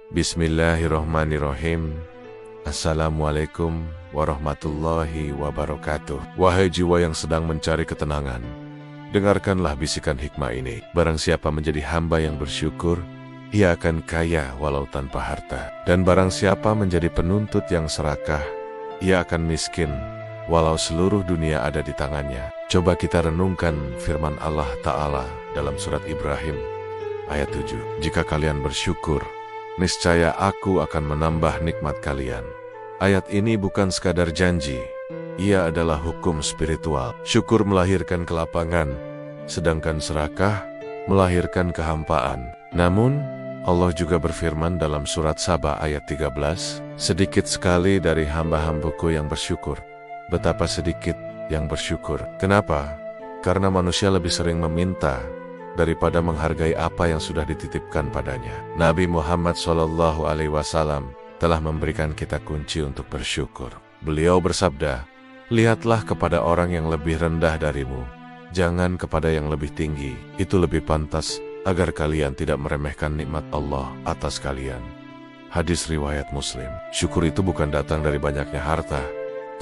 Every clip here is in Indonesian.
Bismillahirrohmanirrohim. Assalamualaikum warahmatullahi wabarakatuh. Wahai jiwa yang sedang mencari ketenangan, dengarkanlah bisikan hikmah ini. Barang siapa menjadi hamba yang bersyukur, ia akan kaya walau tanpa harta. Dan barang siapa menjadi penuntut yang serakah, ia akan miskin walau seluruh dunia ada di tangannya. Coba kita renungkan firman Allah Ta'ala dalam surat Ibrahim ayat 7. Jika kalian bersyukur, niscaya aku akan menambah nikmat kalian. Ayat ini bukan sekadar janji, ia adalah hukum spiritual. Syukur melahirkan kelapangan, sedangkan serakah melahirkan kehampaan. Namun, Allah juga berfirman dalam surat Saba ayat 13, sedikit sekali dari hamba-hambaku yang bersyukur. Betapa sedikit yang bersyukur. Kenapa? Karena manusia lebih sering meminta daripada menghargai apa yang sudah dititipkan padanya. Nabi Muhammad SAW telah memberikan kita kunci untuk bersyukur. Beliau bersabda, lihatlah kepada orang yang lebih rendah darimu, jangan kepada yang lebih tinggi. Itu lebih pantas agar kalian tidak meremehkan nikmat Allah atas kalian. Hadis riwayat Muslim. Syukur itu bukan datang dari banyaknya harta,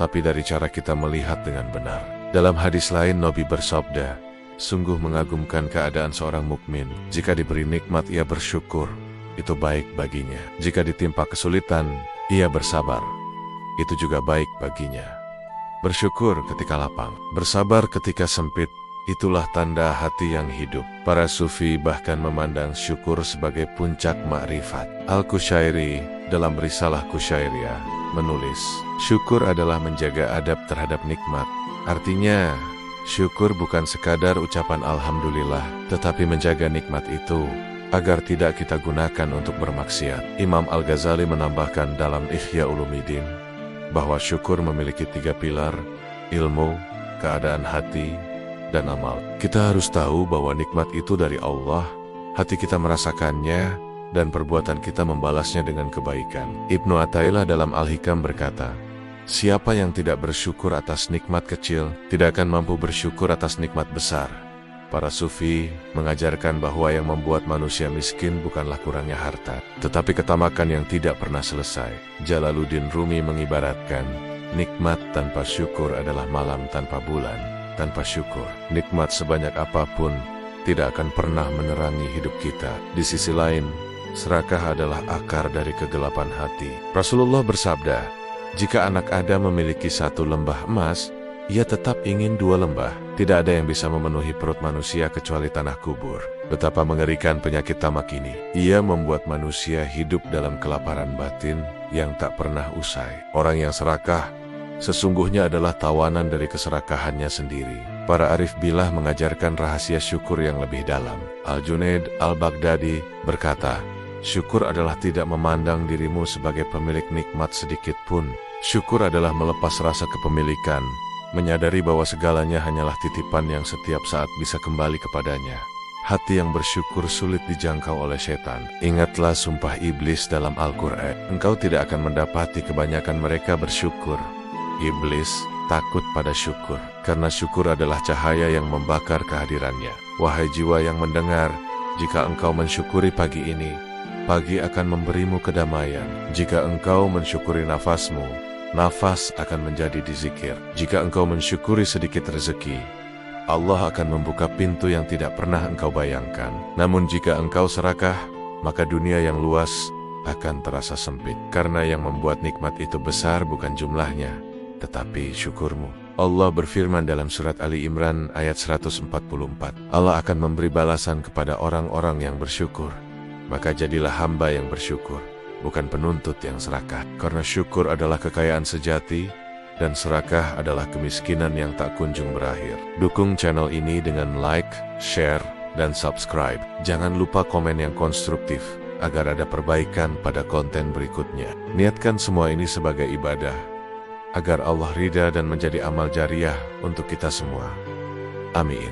tapi dari cara kita melihat dengan benar. Dalam hadis lain Nabi bersabda, sungguh mengagumkan keadaan seorang mukmin. Jika diberi nikmat ia bersyukur, itu baik baginya. Jika ditimpa kesulitan, ia bersabar, itu juga baik baginya. Bersyukur ketika lapang, bersabar ketika sempit, itulah tanda hati yang hidup. Para sufi bahkan memandang syukur sebagai puncak makrifat. Al-Qushairi dalam risalah Qushairiyah menulis, syukur adalah menjaga adab terhadap nikmat. Artinya, syukur bukan sekadar ucapan alhamdulillah, tetapi menjaga nikmat itu agar tidak kita gunakan untuk bermaksiat. Imam Al-Ghazali menambahkan dalam Ihya Ulumuddin bahwa syukur memiliki 3 pilar, ilmu, keadaan hati, dan amal. Kita harus tahu bahwa nikmat itu dari Allah, hati kita merasakannya, dan perbuatan kita membalasnya dengan kebaikan. Ibnu Athaillah dalam Al-Hikam berkata, siapa yang tidak bersyukur atas nikmat kecil, tidak akan mampu bersyukur atas nikmat besar. Para sufi mengajarkan bahwa yang membuat manusia miskin bukanlah kurangnya harta, tetapi ketamakan yang tidak pernah selesai. Jalaluddin Rumi mengibaratkan, nikmat tanpa syukur adalah malam tanpa bulan. Tanpa syukur, nikmat sebanyak apapun tidak akan pernah menerangi hidup kita. Di sisi lain, serakah adalah akar dari kegelapan hati. Rasulullah bersabda, jika anak Adam memiliki 1 lembah emas, ia tetap ingin 2 lembah. Tidak ada yang bisa memenuhi perut manusia kecuali tanah kubur. Betapa mengerikan penyakit tamak ini. Ia membuat manusia hidup dalam kelaparan batin yang tak pernah usai. Orang yang serakah sesungguhnya adalah tawanan dari keserakahannya sendiri. Para arif billah mengajarkan rahasia syukur yang lebih dalam. Al-Junaid Al-Baghdadi berkata, syukur adalah tidak memandang dirimu sebagai pemilik nikmat sedikit pun. Syukur adalah melepas rasa kepemilikan, menyadari bahwa segalanya hanyalah titipan yang setiap saat bisa kembali kepadanya. Hati yang bersyukur sulit dijangkau oleh setan. Ingatlah sumpah iblis dalam Al-Quran. Engkau tidak akan mendapati kebanyakan mereka bersyukur. Iblis takut pada syukur, karena syukur adalah cahaya yang membakar kehadirannya. Wahai jiwa yang mendengar, jika engkau mensyukuri pagi ini, pagi akan memberimu kedamaian. Jika engkau mensyukuri nafasmu, nafas akan menjadi dizikir. Jika engkau mensyukuri sedikit rezeki, Allah akan membuka pintu yang tidak pernah engkau bayangkan. Namun jika engkau serakah, maka dunia yang luas akan terasa sempit. Karena yang membuat nikmat itu besar bukan jumlahnya, tetapi syukurmu. Allah berfirman dalam surat Ali Imran ayat 144, Allah akan memberi balasan kepada orang-orang yang bersyukur. Maka jadilah hamba yang bersyukur, bukan penuntut yang serakah. Karena syukur adalah kekayaan sejati, dan serakah adalah kemiskinan yang tak kunjung berakhir. Dukung channel ini dengan like, share, dan subscribe. Jangan lupa komen yang konstruktif, agar ada perbaikan pada konten berikutnya. Niatkan semua ini sebagai ibadah, agar Allah ridha dan menjadi amal jariah untuk kita semua. Amin.